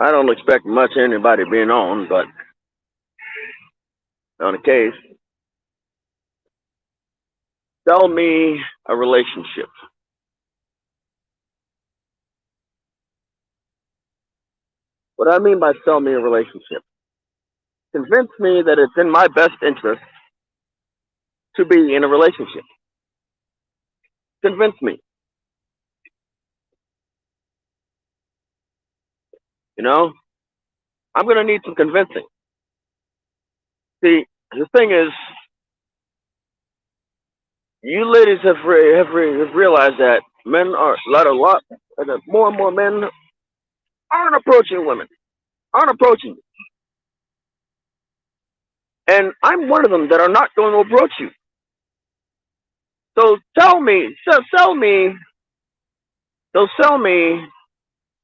I don't expect much of anybody being on, but on the case, sell me a relationship. What I mean by sell me a relationship, convince me that it's in my best interest to be in a relationship. Convince me. You know, I'm going to need some convincing. See, the thing is, you ladies have realized that men are that more and more men aren't approaching women, aren't approaching you. And I'm one of them that are not going to approach you. So sell me, sell me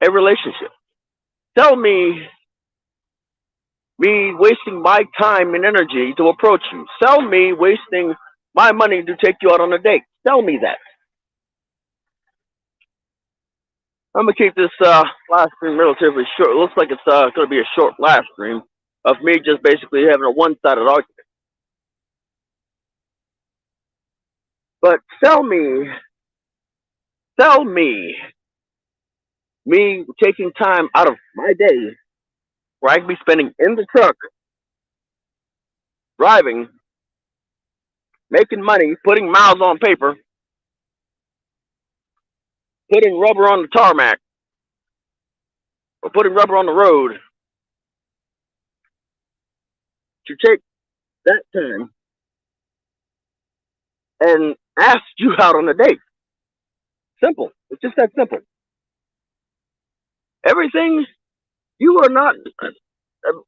a relationship. Sell me wasting my time and energy to approach you. Sell me wasting my money to take you out on a date. Sell me that. I'm gonna keep this live stream relatively short. It looks like it's gonna be a short live stream of me just basically having a one-sided argument. But sell me taking time out of my day where I can be spending in the truck, driving, making money, putting miles on paper, putting rubber on the tarmac, or putting rubber on the road, to take that time and ask you out on a date. Simple. It's just that simple. Everything, you are not,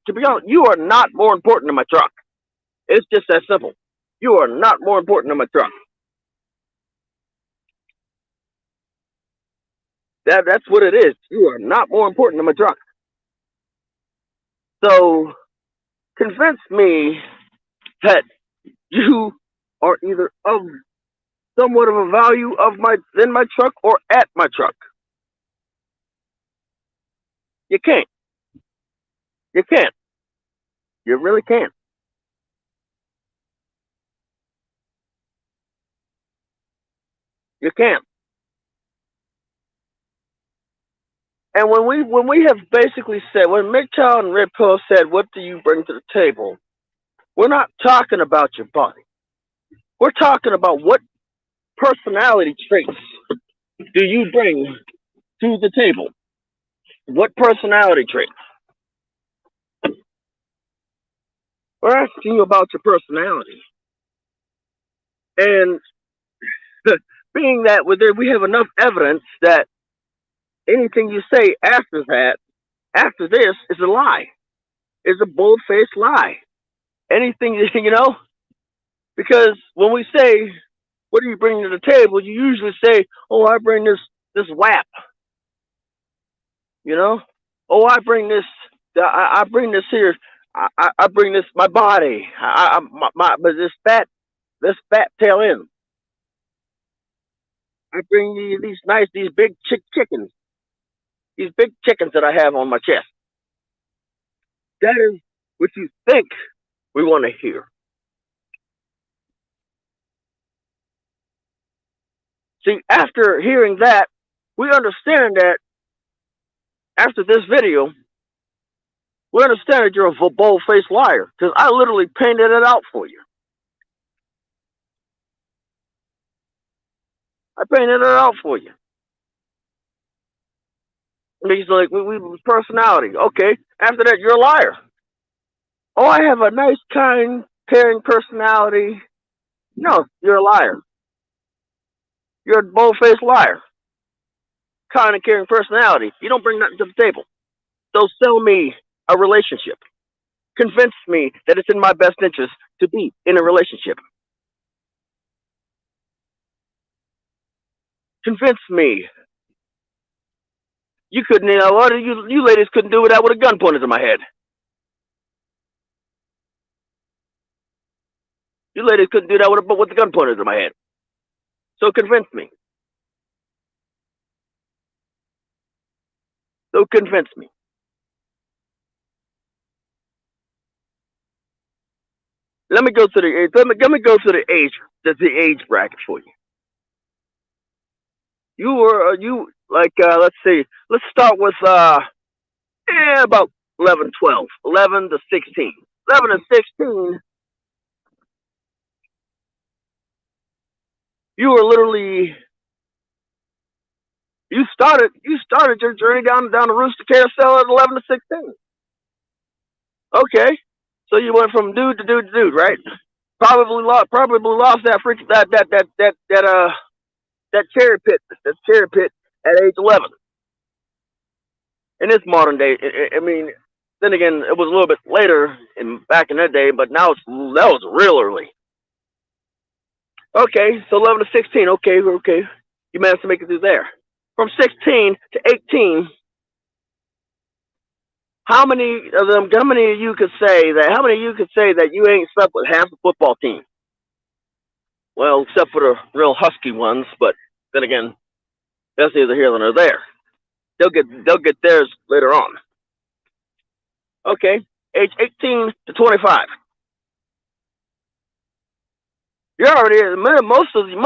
to be honest, you are not more important than my truck. It's just that simple. You are not more important than my truck. That's what it is. You are not more important than my truck. So convince me that you are either of somewhat of a value of my in my truck or at my truck. You can't. You can't. You really can't. You can't. And when we have basically said when MGTOW and Red Pill said, "What do you bring to the table?" We're not talking about your body. We're talking about what personality traits do you bring to the table? What personality traits? We're asking you about your personality. And being that we have enough evidence that anything you say after this, is a lie, is a bold faced lie. Anything, because when we say, what do you bring to the table? You usually say, oh, I bring this WAP, you know? Oh, I bring this here. I bring this, my body, but this fat tail end. I bring you these big chickens, these big chickens that I have on my chest. That is what you think we want to hear. See, after hearing that, we understand that after this video, we understand that you're a bold-faced liar because I literally painted it out for you. I painted it out for you. And he's like, we personality. Okay. After that, you're a liar. Oh, I have a nice, kind, caring personality. No, you're a liar. You're a bold-faced liar. Kind and caring personality. You don't bring nothing to the table. So sell me a relationship. Convince me that it's in my best interest to be in a relationship. Convince me. You couldn't, a lot of you ladies couldn't do without with a gun pointed to my head. You ladies couldn't do that with the gun pointed to my head. So convince me. So convince me. Let me go to the age. Let me go to the age bracket for you. You were you like let's see. Let's start with about 11, 12, 11 to 16. 11 to 16, you were literally you started your journey down the Rooster Carousel at 11 to 16. Okay, so you went from dude to dude to dude, right? Probably lost that freak that cherry pit at age 11. In this modern day, I mean, then again, it was a little bit later in back in that day, but now that was real early. Okay, so 11 to 16. Okay, okay, you managed to make it through there. From 16 to 18, how many of them? How many of you could say that? How many of you could say that you ain't slept with half the football team? Well, except for the real husky ones, but then again, that's neither here nor there. They'll get theirs later on. Okay, age 18 to 25. You're already most of you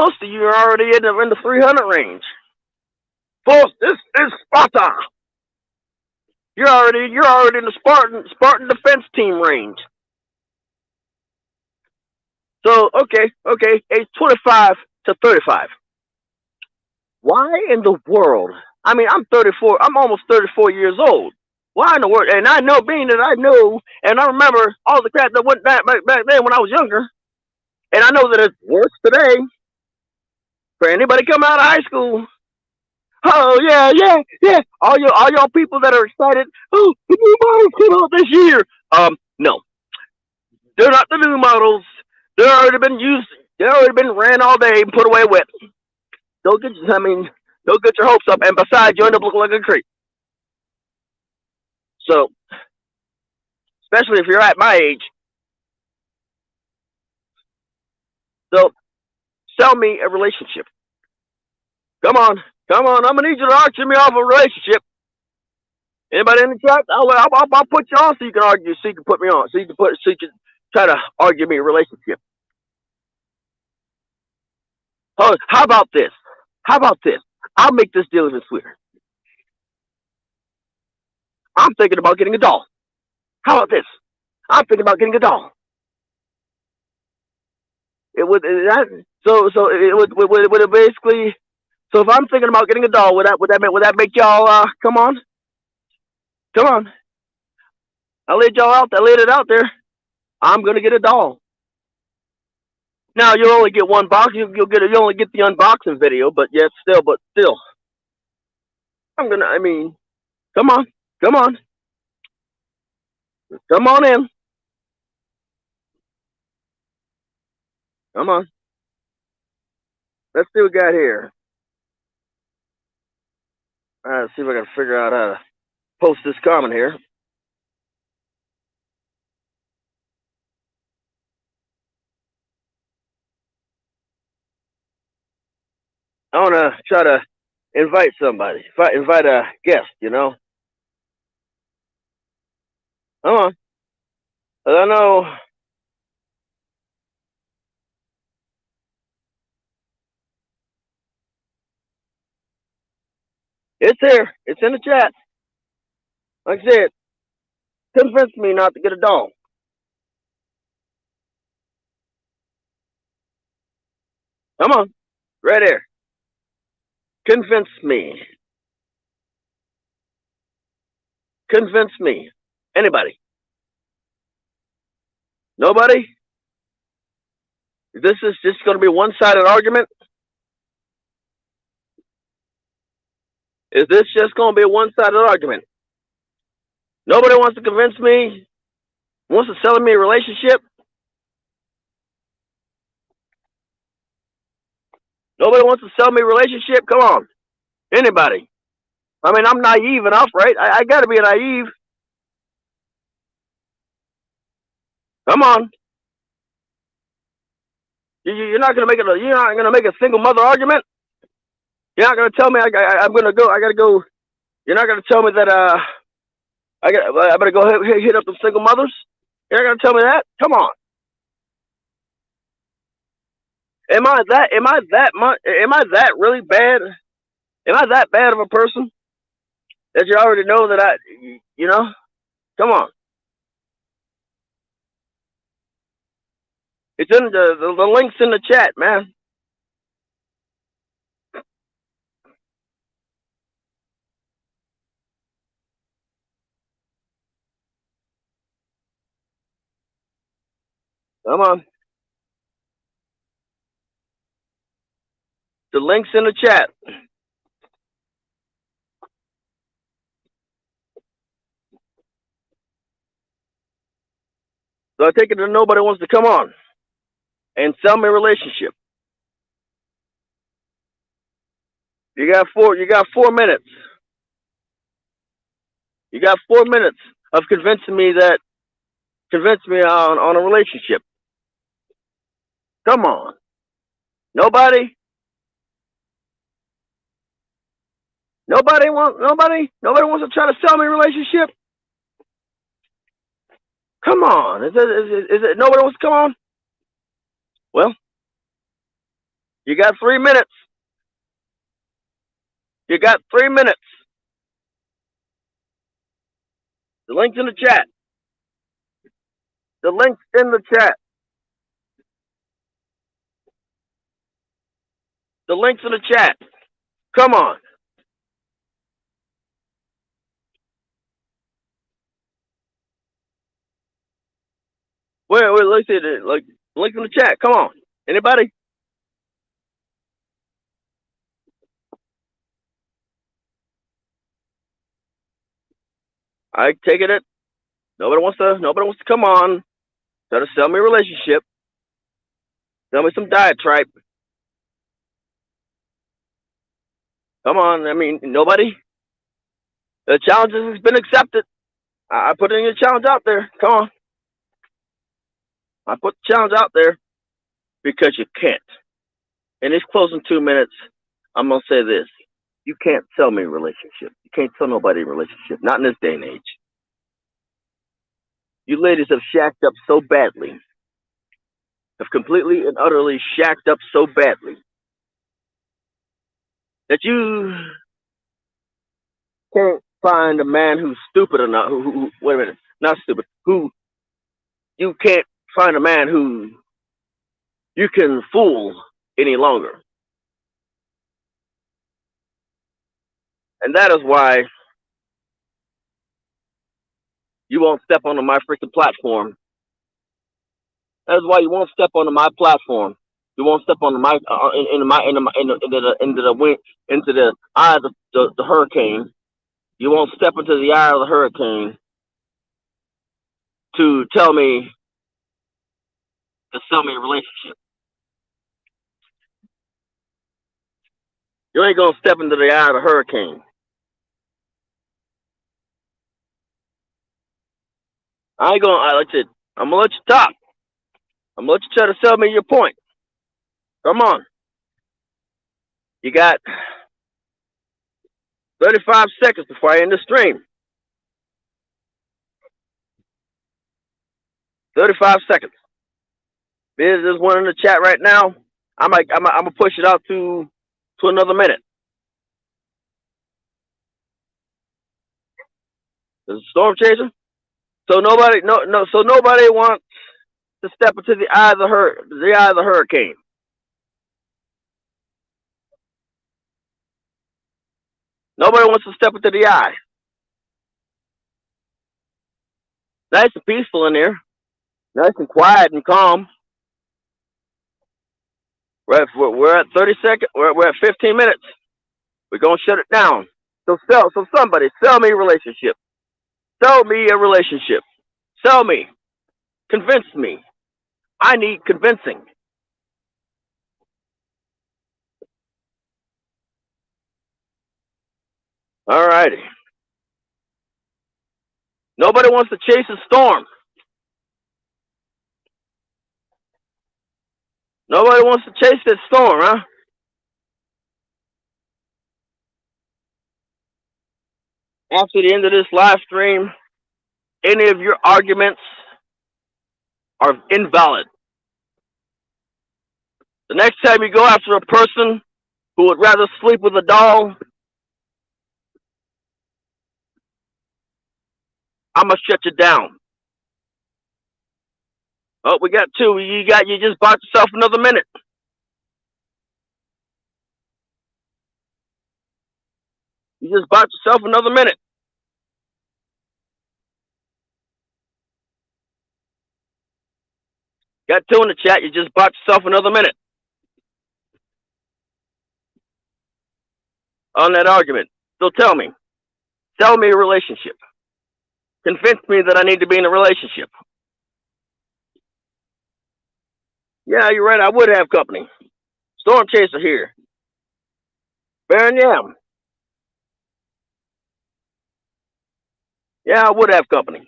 are already in the 300 range. Folks, this is Sparta. You're already in the Spartan defense team range. So okay, age 25 to 35. Why in the world? I mean, I'm 34. I'm almost 34 years old. Why in the world? And I know, being that I know, and I remember all the crap that went back then when I was younger, and I know that it's worse today for anybody coming out of high school. Oh yeah. All y'all people that are excited. Oh, the new models came out this year. No, they're not the new models. They're already been used. They're already been ran all day and put away with. Don't get. I mean, don't get your hopes up. And besides, you end up looking like a creep. So, especially if you're at my age. So, sell me a relationship. Come on, come on. I'm gonna need you to auction me off a relationship. Anybody in the chat? I'll put you on so you can argue. So you can put me on. So you can try to argue me a relationship. Oh, how about this? How about this? I'll make this deal even sweeter. I'm thinking about getting a doll. How about this? I'm thinking about getting a doll. It would that so would it basically. So if I'm thinking about getting a doll, would that make y'all come on? I laid y'all out. I laid it out there. I'm gonna get a doll. Now you'll only get one box. You only get the unboxing video, but still, I'm gonna. I mean, come on, come on, come on in, come on. Let's see what we got here. Let's see if I can figure out how to post this comment here. I want to try to invite somebody. Invite a guest, Come on. I know. It's here. It's in the chat. Like I said, convince me not to get a doll. Come on. Right there. Convince me. Convince me. Anybody? Nobody? This is just going to be a one-sided argument? Is this just going to be a one-sided argument? Nobody wants to convince me? Wants to sell me a relationship? Nobody wants to sell me a relationship? Come on. Anybody? I mean, I'm naive enough, right? I got to be naive. Come on. You're not going to make it. You're not going to make a single mother argument. You're not going to tell me I'm going to go. I got to go. You're not going to tell me that I better go hit up the single mothers. You're not going to tell me that. Come on. Am I that really bad? Am I that bad of a person that you already know that you know? Come on. It's in the links in the chat, man. Come on. The links in the chat. So I take it that nobody wants to come on and sell me a relationship. You got 4 minutes. You got 4 minutes of convince me on a relationship. Come on. Nobody nobody wants to try to sell me a relationship. Come on. Is it nobody wants to come on? Well, you got 3 minutes. You got 3 minutes. The link's in the chat. The link's in the chat. The link's in the chat. Come on. Let's see it. Like, link in the chat. Come on. Anybody? I take it. Nobody wants to come on. Try to sell me a relationship. Sell me some diatribe. Come on. I mean, nobody. The challenge has been accepted. I put in a challenge out there. Come on. I put the challenge out there because you can't. In these closing 2 minutes, I'm gonna say this: you can't sell me a relationship. You can't sell nobody a relationship. Not in this day and age. You ladies have shacked up so badly, have completely and utterly shacked up so badly that you can't find a man who's stupid enough. Wait a minute, not stupid. Who you can't find a man who you can fool any longer, and that is why you won't step onto my freaking platform. That is why you won't step onto my platform. You won't step onto my into my into the wind into the eye of the hurricane. You won't step into the eye of the hurricane to tell me to sell me a relationship. You ain't gonna step into the eye of the hurricane. I ain't gonna. Like I said, I'm gonna let you talk. I'm gonna let you try to sell me your point. Come on. You got 35 seconds before I end the stream. 35 seconds. There's one in the chat right now. I'm gonna push it out to another minute. There's a storm chaser. So nobody wants to step into the eye of the hurricane. Nobody wants to step into the eye. Nice and peaceful in there. Nice and quiet and calm. We're at 30 seconds. We're at 15 minutes. We're gonna shut it down. So somebody sell me a relationship. Sell me a relationship. Sell me. Convince me. I need convincing. All righty. Nobody wants to chase a storm. Nobody wants to chase that storm, huh? After the end of this live stream, any of your arguments are invalid. The next time you go after a person who would rather sleep with a doll, I'm gonna shut you down. Oh, we got two. You just bought yourself another minute. You just bought yourself another minute. Got two in the chat. You just bought yourself another minute on that argument. So tell me a relationship. Convince me that I need to be in a relationship. Yeah, you're right. I would have company. Storm Chaser here. Baron Yam. Yeah, I would have company.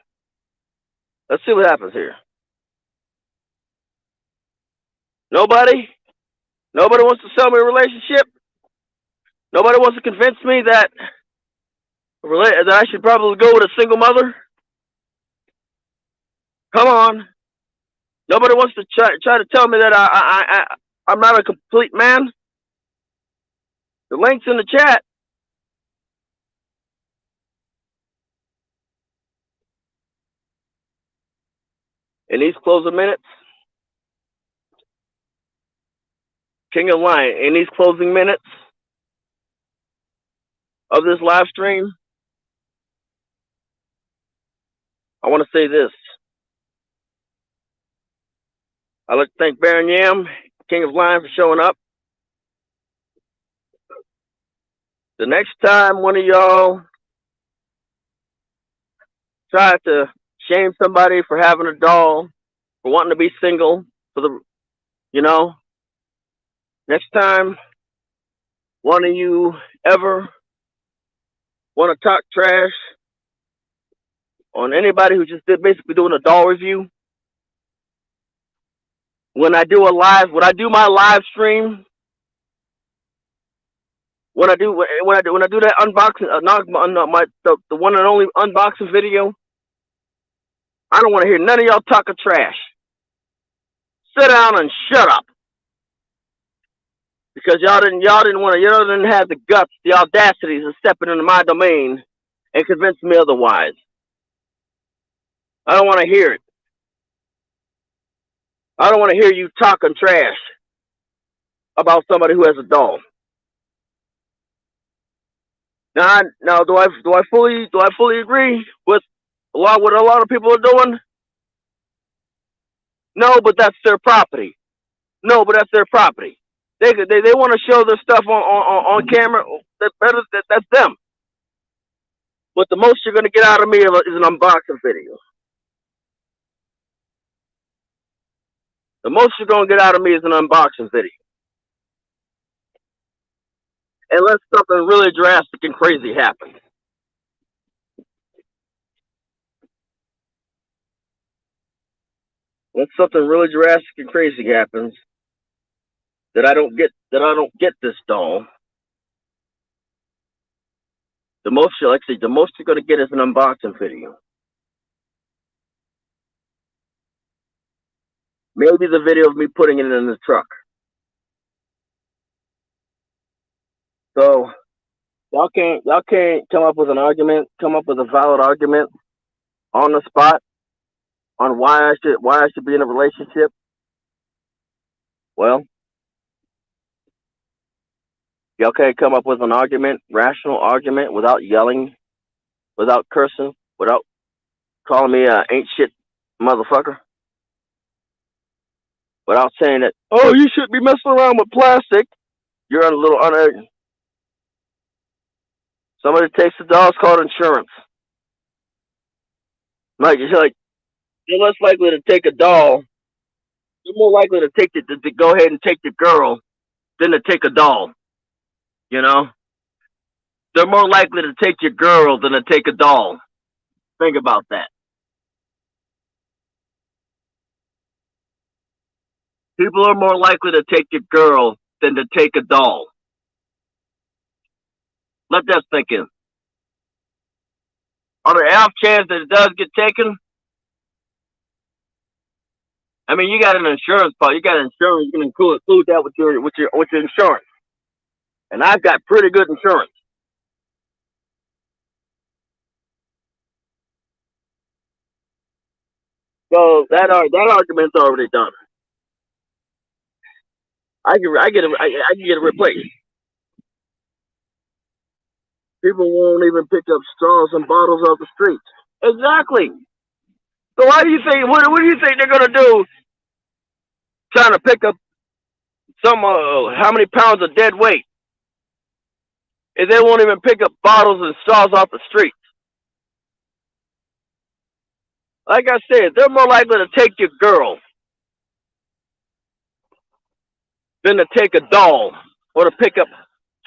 Let's see what happens here. Nobody? Nobody wants to sell me a relationship? Nobody wants to convince me that I should probably go with a single mother? Come on. Nobody wants to try to tell me that I'm not a complete man? The link's in the chat. In these closing minutes, King of Lion, in these closing minutes of this live stream, I want to say this. I'd like to thank Baron Yam, King of Lion, for showing up. The next time one of y'all try to shame somebody for having a doll, for wanting to be single, next time one of you ever want to talk trash on anybody who just basically doing a doll review, when I do my live stream, when I do that unboxing, the one and only unboxing video, I don't want to hear none of y'all talking trash. Sit down and shut up, because y'all didn't have the guts, the audacity to step into my domain and convince me otherwise. I don't want to hear it. I don't want to hear you talking trash about somebody who has a doll. Now, do I fully agree with what a lot of people are doing? No, but that's their property. They want to show their stuff on camera. That's them. But the most you're gonna get out of me is an unboxing video. The most you're gonna get out of me is an unboxing video. Unless something really drastic and crazy happens. When something really drastic and crazy happens, that I don't get this doll, the most you're gonna get is an unboxing video. Maybe the video of me putting it in the truck. So y'all can't come up with a valid argument on the spot on why I should be in a relationship. Well, y'all can't come up with an rational argument, without yelling, without cursing, without calling me a ain't shit motherfucker, without saying that, oh, you shouldn't be messing around with plastic. You're a little unearned. Somebody takes the doll, it's called insurance. You're less likely to take a doll. You're more likely to go ahead and take the girl than to take a doll. You know? They're more likely to take your girl than to take a doll. Think about that. People are more likely to take your girl than to take a doll. Let that sink in. On the off chance that it does get taken, I mean, you got an insurance policy. You got insurance. You can include that with your insurance. And I've got pretty good insurance. So that argument's already done. I can get it replaced. People won't even pick up straws and bottles off the streets. Exactly. So why do you think? What do you think they're gonna do? Trying to pick up some how many pounds of dead weight if they won't even pick up bottles and straws off the street? Like I said, they're more likely to take your girl than to take a doll or to pick up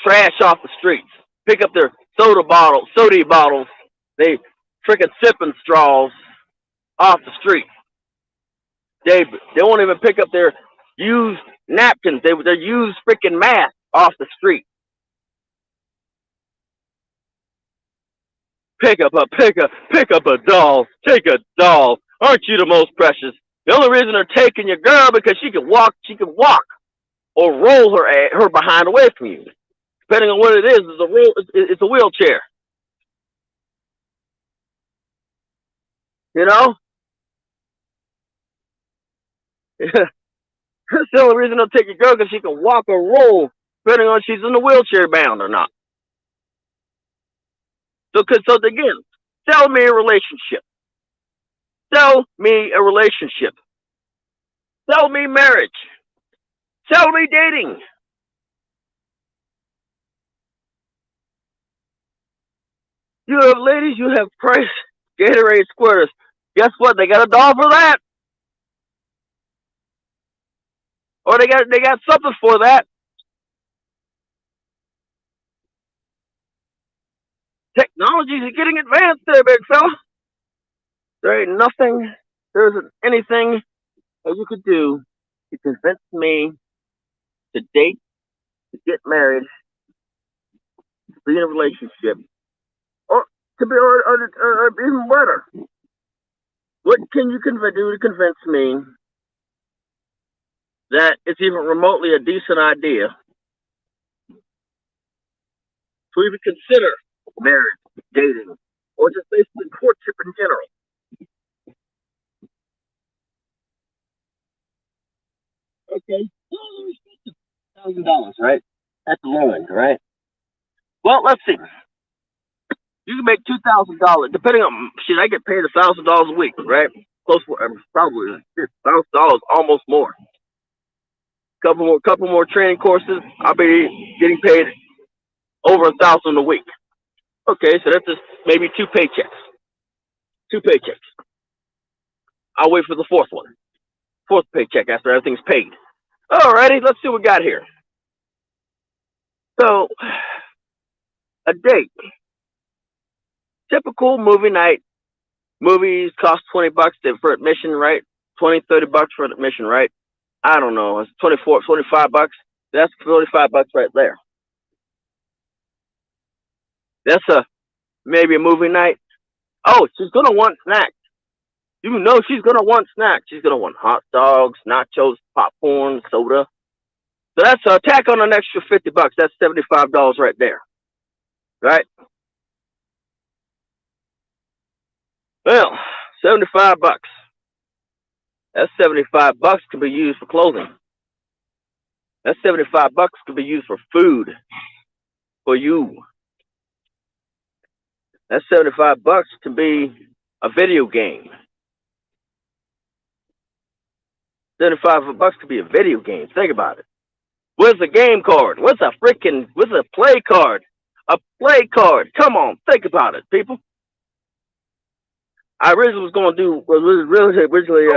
trash off the streets. Pick up their soda bottles, they freaking sipping straws off the street. They won't even pick up their used napkins. They used freaking masks off the street. Pick up a doll. Take a doll. Aren't you the most precious? The only reason they're taking your girl because she can walk or roll her behind away from you. Depending on what it is, it's a wheelchair. You know, that's the only reason they'll take your girl because she can walk or roll, depending on if she's in the wheelchair bound or not. So again, sell me a relationship. Sell me a relationship. Sell me marriage. Sell me dating. You have ladies, you have price Gatorade squirters. Guess what? They got a doll for that, or they got something for that. Technology is getting advanced there, big fella. There ain't nothing, there isn't anything that you could do to convince me to date, to get married, to be in a relationship, or or even better. What can you do to convince me that it's even remotely a decent idea to even consider marriage, dating, or just basically courtship in general? Okay, $1,000, right? That's the low end, right? Well, let's see. You can make $2,000 depending on shit. I get paid $1,000 a week, right? Close for probably $1,000, almost more. Couple more training courses. I'll be getting paid over 1,000 a week. Okay, so that's just maybe two paychecks. Two paychecks. I'll wait for the fourth one. Fourth paycheck after everything's paid. Alrighty, let's see what we got here. So, a date. Typical movie night. Movies cost $20 for admission, right? 20, $30 for admission, right? I don't know. It's 24, $25. That's $45 right there. That's maybe a movie night. Oh, she's gonna want snacks. You know she's gonna want snacks. She's gonna want hot dogs, nachos, popcorn, soda. So that's a tack on an extra $50. That's $75 right there. Right? Well, $75. That's $75 can be used for clothing. That $75 can be used for food for you. That $75 can be a video game. $75 could be a video game. Think about it. Where's the game card? What's a play card? A play card. Come on, think about it, people. I originally was gonna do was really originally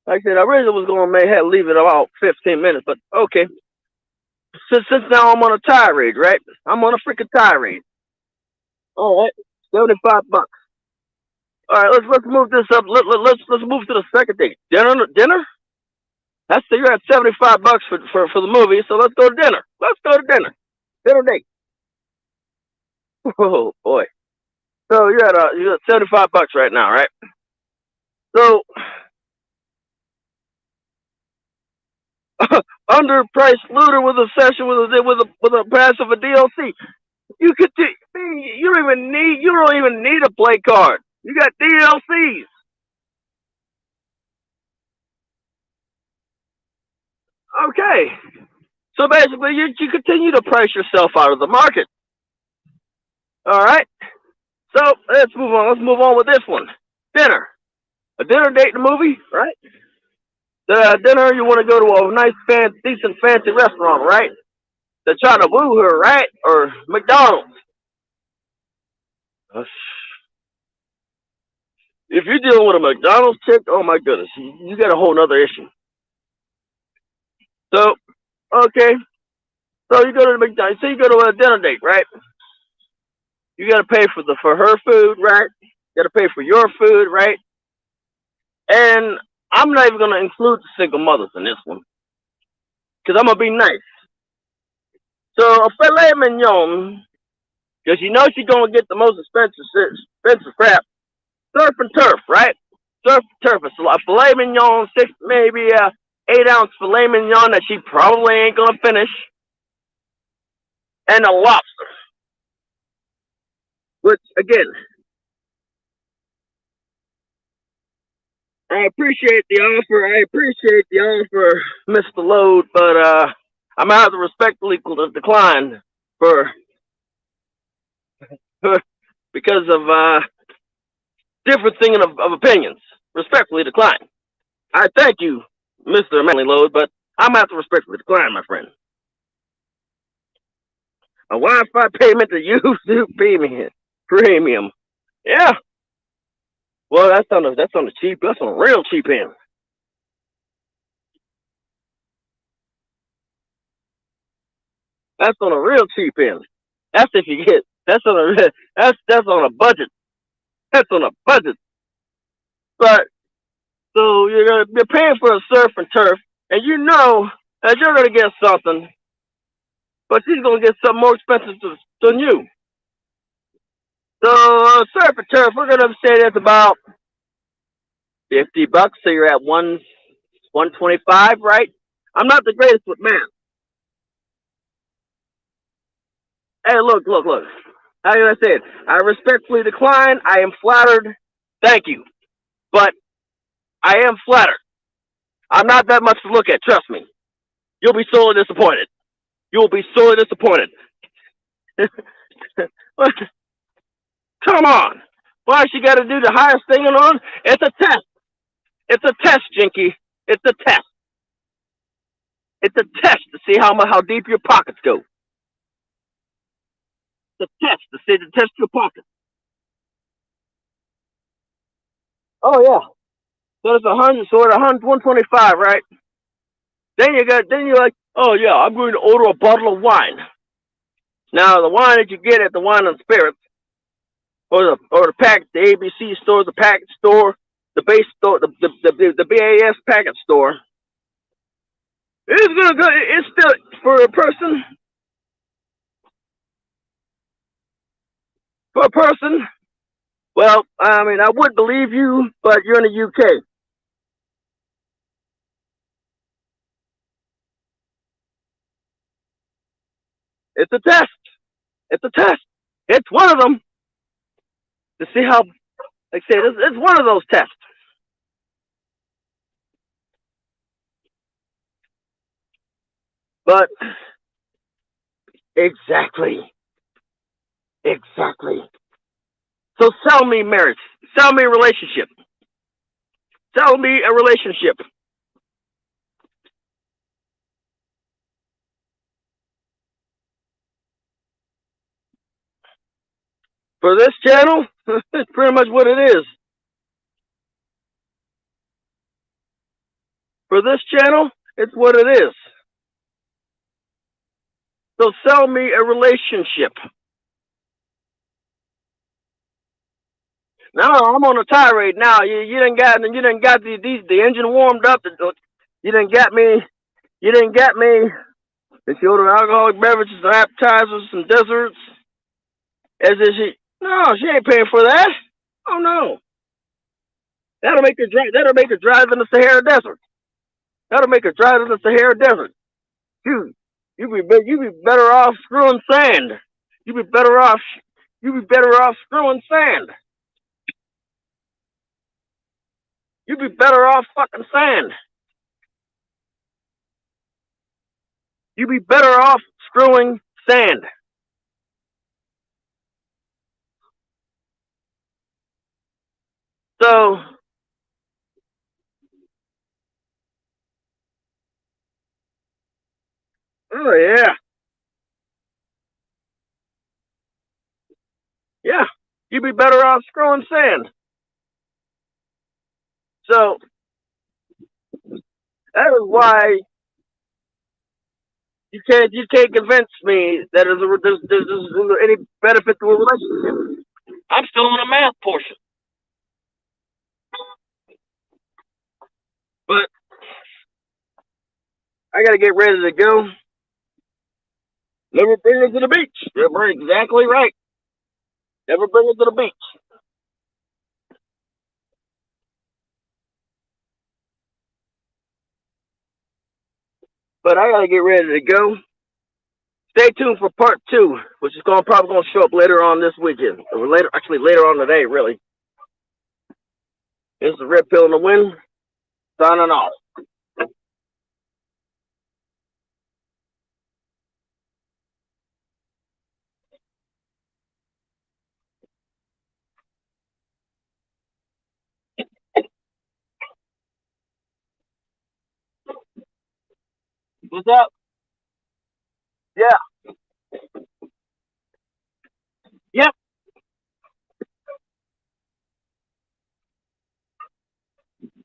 like I said, I originally was gonna may have leave it about 15 minutes, but okay. Since now I'm on a tirade, right? I'm on a freaking tirade. All right, $75. All right, let's move this up. Let's move to the second date. Dinner. That's you're at $75 for the movie, so let's go to dinner. Let's go to dinner. Dinner date. Oh boy. So you're at $75 right now, right? So underpriced looter with a session with a passive a DLC. You don't even need a play card. You got DLCs. Okay. So basically, you continue to price yourself out of the market. All right. So let's move on. Let's move on with this one. Dinner. A dinner date and a movie, right? The dinner, you want to go to a nice, decent, fancy restaurant, right? To try to woo her, right? Or McDonald's. If you're dealing with a McDonald's chick, oh my goodness, you got a whole nother issue. So, okay. So you go to the McDonald's. So you go to a dinner date, right? You got to pay for her food, right? You got to pay for your food, right? And I'm not even going to include the single mothers in this one because I'm gonna be nice. So a filet mignon, because you know she's gonna get the most expensive crap. Surf and turf, right? Surf and turf. It's a filet mignon, maybe a 8-ounce filet mignon that she probably ain't gonna finish, and a lobster. Which again, I appreciate the offer. I appreciate the offer, Mr. Load, but I'm gonna have to respectfully decline for because of difference of opinions. Respectfully decline. I thank you, Mr. Manly Load, but I'm gonna have to respectfully decline, my friend. A Wi-Fi payment to YouTube premium. Yeah. Well, that's on the cheap. That's on the real cheap end. That's on a real cheap end. That's if you get. That's on a. That's on a budget. That's on a budget. But so you're paying for a surf and turf, and you know that you're gonna get something, but she's gonna get something more expensive than you. So surf and turf, we're gonna say that's about $50. So you're at 125, right? I'm not the greatest with math. Hey, look. How can I say it? I respectfully decline. I am flattered. Thank you, but I am flattered. I'm not that much to look at. Trust me. You'll be sorely disappointed. You'll be sorely disappointed. Come on. Why she got to do the highest thing on? It's a test. It's a test, Jinky. It's a test. It's a test to see how deep your pockets go. It's a test to test your pockets. Oh yeah. So it's 100. So it's 125, right? Then you're like, oh yeah, I'm going to order a bottle of wine. Now the wine that you get at the Wine and Spirits or the pack, the ABC store, the package store, the base store, the BAS package store. It's gonna go. It's still for a person. For a person. Well, I mean, I would believe you, but you're in the UK. It's a test. It's a test. It's one of them to see how. Like I say, it's one of those tests. But exactly, exactly. So sell me marriage. Sell me a relationship. Sell me a relationship. For this channel, it's pretty much what it is. For this channel, it's what it is. So sell me a relationship. No, I'm on a tirade now. You didn't got the engine warmed up. You didn't get me. You didn't get me. If you order alcoholic beverages and appetizers and desserts, As if she, no, she ain't paying for that. Oh no, that'll make her drive. That'll make her drive in the Sahara Desert. That'll make her drive in the Sahara Desert. You, you be better off screwing sand. You be better off. You be better off screwing sand. You be better off fucking sand. You be better off screwing sand. So, oh yeah, yeah, you be better off screwing sand. So that is why you can't convince me that there's any benefit to a relationship. I'm still on the math portion, but I gotta get ready to go. Never bring her to the beach. You're exactly right. Never bring her to the beach. But I gotta get ready to go. Stay tuned for part two, which is probably gonna show up later on this weekend, or later, actually later on today. Really, this is Red Pill in the Wind. Signing off. What's up? Yeah.